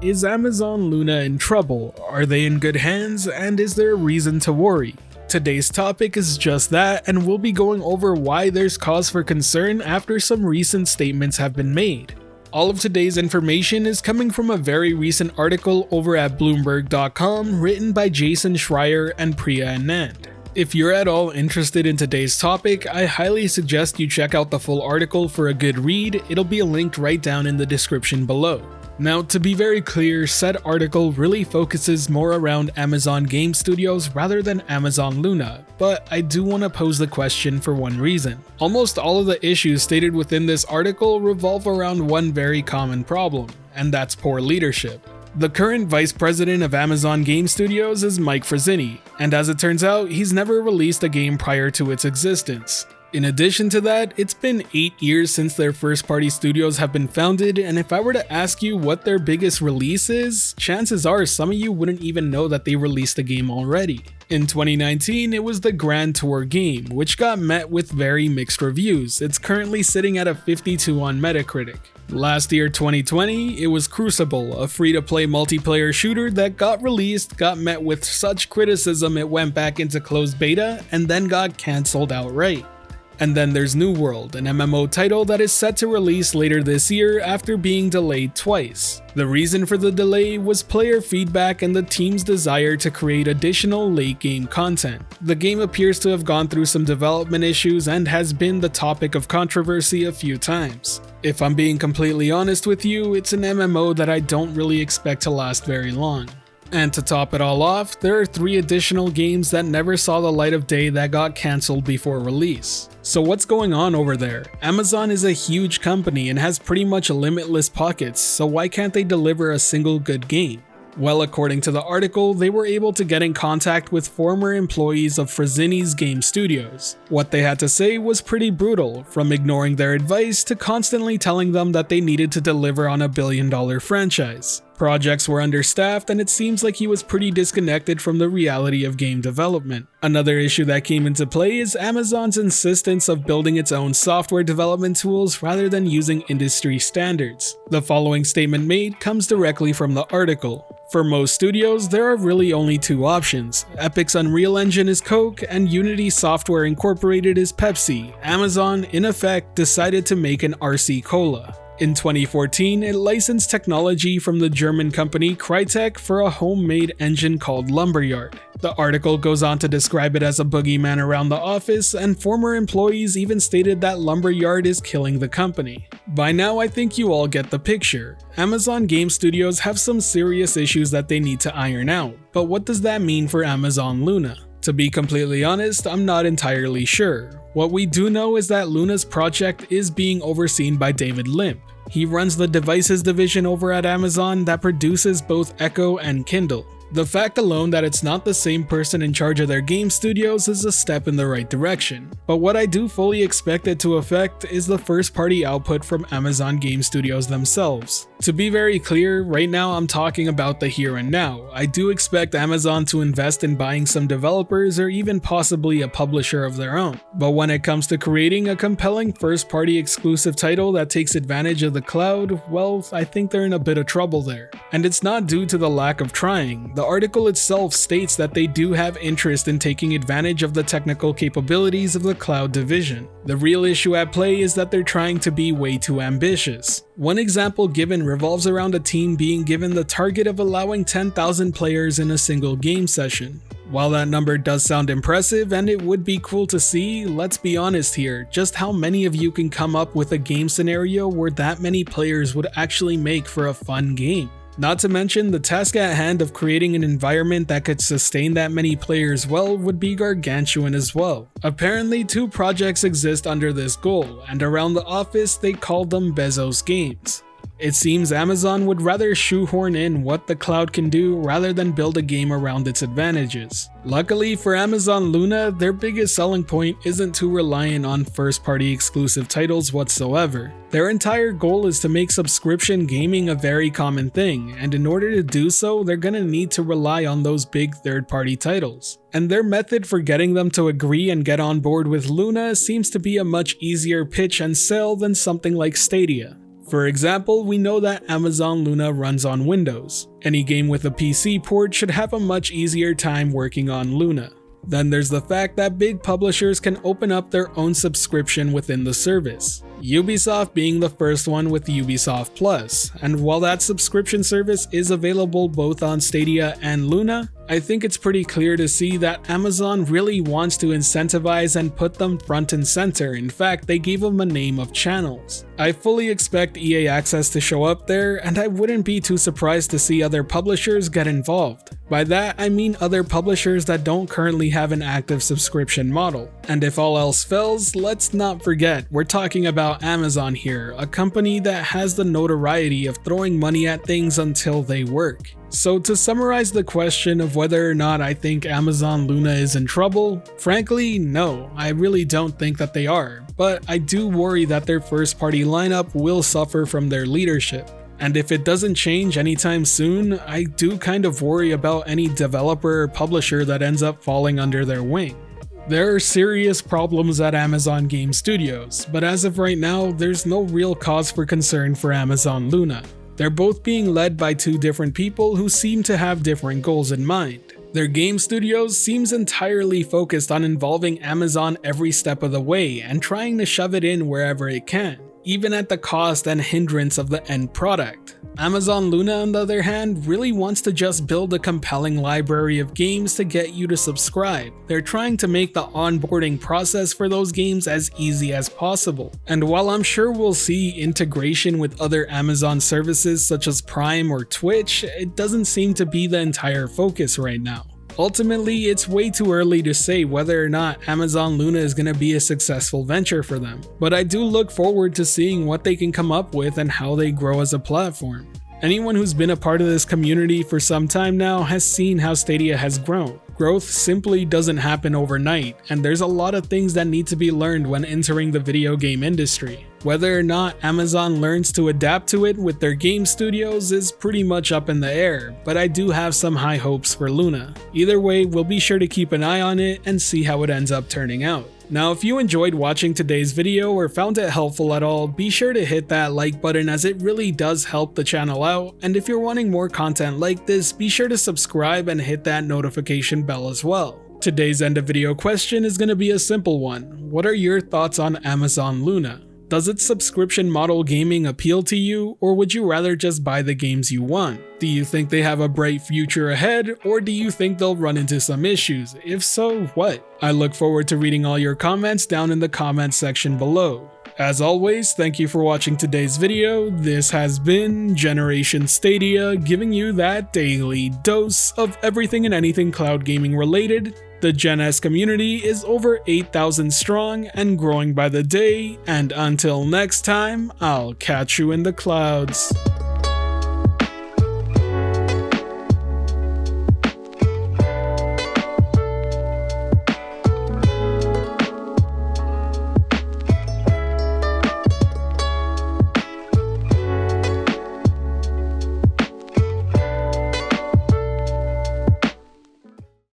Is Amazon Luna in trouble? Are they in good hands? And is there a reason to worry? Today's topic is just that, and we'll be going over why there's cause for concern after some recent statements have been made. All of today's information is coming from a very recent article over at Bloomberg.com written by Jason Schreier and Priya Anand. If you're at all interested in today's topic, I highly suggest you check out the full article for a good read. It'll be linked right down in the description below. Now, to be very clear, said article really focuses more around Amazon Game Studios rather than Amazon Luna, but I do want to pose the question for one reason. Almost all of the issues stated within this article revolve around one very common problem, and that's poor leadership. The current vice president of Amazon Game Studios is Mike Frazzini, and as it turns out, he's never released a game prior to its existence. In addition to that, it's been 8 years since their first-party studios have been founded, and if I were to ask you what their biggest release is, chances are some of you wouldn't even know that they released a game already. In 2019, it was the Grand Tour game, which got met with very mixed reviews. It's currently sitting at a 52 on Metacritic. Last year, 2020, it was Crucible, a free-to-play multiplayer shooter that got released, got met with such criticism it went back into closed beta, and then got cancelled outright. And then there's New World, an MMO title that is set to release later this year after being delayed twice. The reason for the delay was player feedback and the team's desire to create additional late-game content. The game appears to have gone through some development issues and has been the topic of controversy a few times. If I'm being completely honest with you, it's an MMO that I don't really expect to last very long. And to top it all off, there are 3 additional games that never saw the light of day that got cancelled before release. So what's going on over there? Amazon is a huge company and has pretty much limitless pockets, so why can't they deliver a single good game? Well, according to the article, they were able to get in contact with former employees of Frazzini's game studios. What they had to say was pretty brutal, from ignoring their advice to constantly telling them that they needed to deliver on a billion-dollar franchise. Projects were understaffed, and it seems like he was pretty disconnected from the reality of game development. Another issue that came into play is Amazon's insistence of building its own software development tools rather than using industry standards. The following statement made comes directly from the article. For most studios, there are really only 2 options. Epic's Unreal Engine is Coke, and Unity Software Incorporated is Pepsi. Amazon, in effect, decided to make an RC Cola. In 2014, it licensed technology from the German company Crytek for a homemade engine called Lumberyard. The article goes on to describe it as a boogeyman around the office, and former employees even stated that Lumberyard is killing the company. By now, I think you all get the picture. Amazon Game Studios have some serious issues that they need to iron out, but what does that mean for Amazon Luna? To be completely honest, I'm not entirely sure. What we do know is that Luna's project is being overseen by David Limp. He runs the devices division over at Amazon that produces both Echo and Kindle. The fact alone that it's not the same person in charge of their game studios is a step in the right direction, but what I do fully expect it to affect is the first-party output from Amazon Game Studios themselves. To be very clear, right now I'm talking about the here and now. I do expect Amazon to invest in buying some developers or even possibly a publisher of their own, but when it comes to creating a compelling first-party exclusive title that takes advantage of the cloud, well, I think they're in a bit of trouble there. And it's not due to the lack of trying. The article itself states that they do have interest in taking advantage of the technical capabilities of the cloud division. The real issue at play is that they're trying to be way too ambitious. One example given revolves around a team being given the target of allowing 10,000 players in a single game session. While that number does sound impressive and it would be cool to see, let's be honest here, just how many of you can come up with a game scenario where that many players would actually make for a fun game? Not to mention, the task at hand of creating an environment that could sustain that many players well would be gargantuan as well. Apparently 2 projects exist under this goal, and around the office they call them Bezos Games. It seems Amazon would rather shoehorn in what the cloud can do rather than build a game around its advantages. Luckily for Amazon Luna, their biggest selling point isn't too reliant on first-party exclusive titles whatsoever. Their entire goal is to make subscription gaming a very common thing, and in order to do so, they're gonna need to rely on those big third-party titles. And their method for getting them to agree and get on board with Luna seems to be a much easier pitch and sell than something like Stadia. For example, we know that Amazon Luna runs on Windows. Any game with a PC port should have a much easier time working on Luna. Then there's the fact that big publishers can open up their own subscription within the service. Ubisoft being the first one with Ubisoft Plus, and while that subscription service is available both on Stadia and Luna, I think it's pretty clear to see that Amazon really wants to incentivize and put them front and center. In fact, they gave them a name of channels. I fully expect EA Access to show up there, and I wouldn't be too surprised to see other publishers get involved. By that, I mean other publishers that don't currently have an active subscription model. And if all else fails, let's not forget, we're talking about Amazon here, a company that has the notoriety of throwing money at things until they work. So to summarize the question of whether or not I think Amazon Luna is in trouble, frankly, no, I really don't think that they are, but I do worry that their first party lineup will suffer from their leadership. And if it doesn't change anytime soon, I do kind of worry about any developer or publisher that ends up falling under their wing. There are serious problems at Amazon Game Studios, but as of right now, there's no real cause for concern for Amazon Luna. They're both being led by two different people who seem to have different goals in mind. Their game studios seems entirely focused on involving Amazon every step of the way and trying to shove it in wherever it can, even at the cost and hindrance of the end product. Amazon Luna, on the other hand, really wants to just build a compelling library of games to get you to subscribe. They're trying to make the onboarding process for those games as easy as possible. And while I'm sure we'll see integration with other Amazon services such as Prime or Twitch, it doesn't seem to be the entire focus right now. Ultimately, it's way too early to say whether or not Amazon Luna is going to be a successful venture for them, but I do look forward to seeing what they can come up with and how they grow as a platform. Anyone who's been a part of this community for some time now has seen how Stadia has grown. Growth simply doesn't happen overnight, and there's a lot of things that need to be learned when entering the video game industry. Whether or not Amazon learns to adapt to it with their game studios is pretty much up in the air, but I do have some high hopes for Luna. Either way, we'll be sure to keep an eye on it and see how it ends up turning out. Now, if you enjoyed watching today's video or found it helpful at all, be sure to hit that like button as it really does help the channel out, and if you're wanting more content like this, be sure to subscribe and hit that notification bell as well. Today's end of video question is going to be a simple one. What are your thoughts on Amazon Luna? Does its subscription model gaming appeal to you, or would you rather just buy the games you want? Do you think they have a bright future ahead, or do you think they'll run into some issues? If so, what? I look forward to reading all your comments down in the comments section below. As always, thank you for watching today's video. This has been Generation Stadia, giving you that daily dose of everything and anything cloud gaming related. The Gen S community is over 8,000 strong and growing by the day, and until next time, I'll catch you in the clouds.